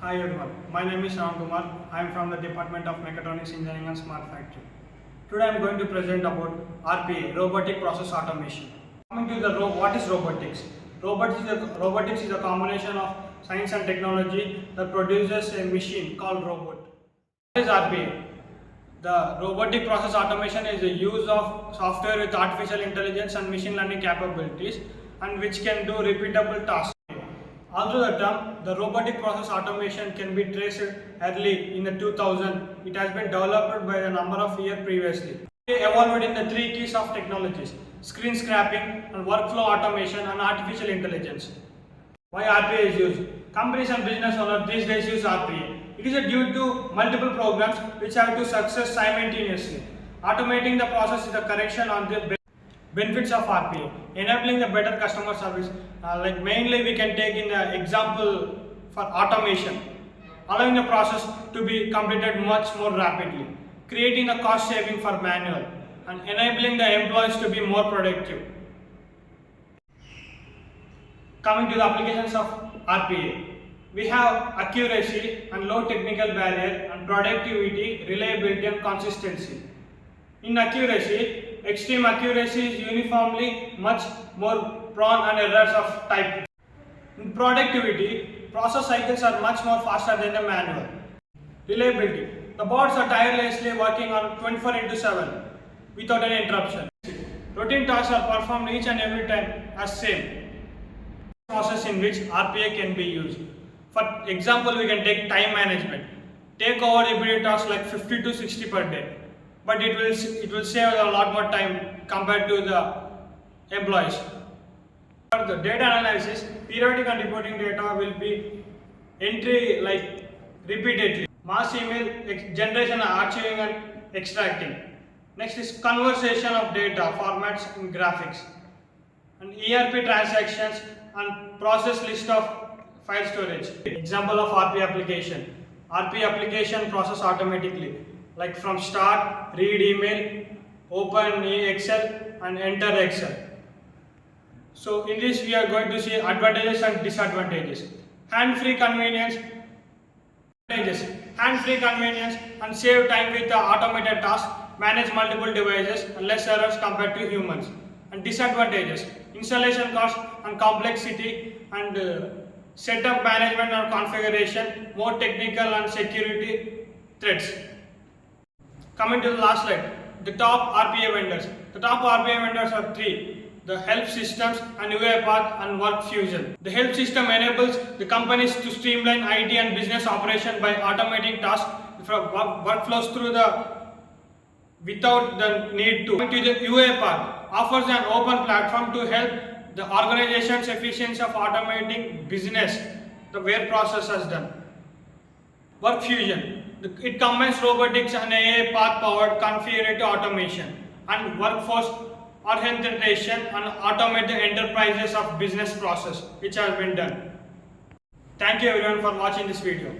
Hi everyone, my name is Ram Kumar. I am from the Department of Mechatronics Engineering and Smart Factory. Today I am going to present about RPA, Robotic Process Automation. Coming to the what is robotics? Robotics is a combination of science and technology that produces a machine called robot. What is RPA? The robotic process automation is the use of software with artificial intelligence and machine learning capabilities and which can do repeatable tasks. Also the term, the robotic process automation can be traced early in the 2000. It has been developed by a number of years previously. It evolved in the three keys of technologies: screen scraping and workflow automation and artificial intelligence. Why RPA is used? Companies and business owners these days use RPA. It is due to multiple programs which have to success simultaneously. Automating the process is a correction on the benefits of RPA, enabling the better customer service. Like mainly we can take in the example for automation, allowing the process to be completed much more rapidly, creating a cost saving for manual, and enabling the employees to be more productive. Coming to the applications of RPA, we have accuracy and low technical barrier and productivity, reliability and consistency. In accuracy, extreme accuracy is uniformly much more prone and errors of type. In productivity, process cycles are much more faster than the manual. Reliability, the bots are tirelessly working on 24/7 without any interruption. Routine tasks are performed each and every time as same. Process in which RPA can be used. For example, we can take time management. Take over repetitive tasks like 50 to 60 per day, but it will save a lot more time compared to the employees. For the data analysis, periodic and reporting data will be entry like repeatedly. Mass email generation, archiving and extracting. Next is conversation of data, formats and graphics. And ERP transactions and process list of file storage. Example of RP application. RP application process automatically, like from start, read email, open Excel and enter Excel. So in this we are going to see advantages and disadvantages. Hand-free convenience. Hand-free convenience and save time with the automated task, manage multiple devices and less errors compared to humans. And disadvantages: installation cost and complexity and setup management and configuration, more technical and security threats. Coming to the last slide, the top RPA vendors. The top RPA vendors are three: the Help Systems and UiPath and WorkFusion. The Help System enables the companies to streamline IT and business operation by automating tasks from workflows through without the need to. Coming to the UiPath, offers an open platform to help the organization's efficiency of automating business, the where process is done. WorkFusion, it combines robotics and AI path-powered configurative automation and workforce orientation and automate the enterprises of business process, which has been done. Thank you everyone for watching this video.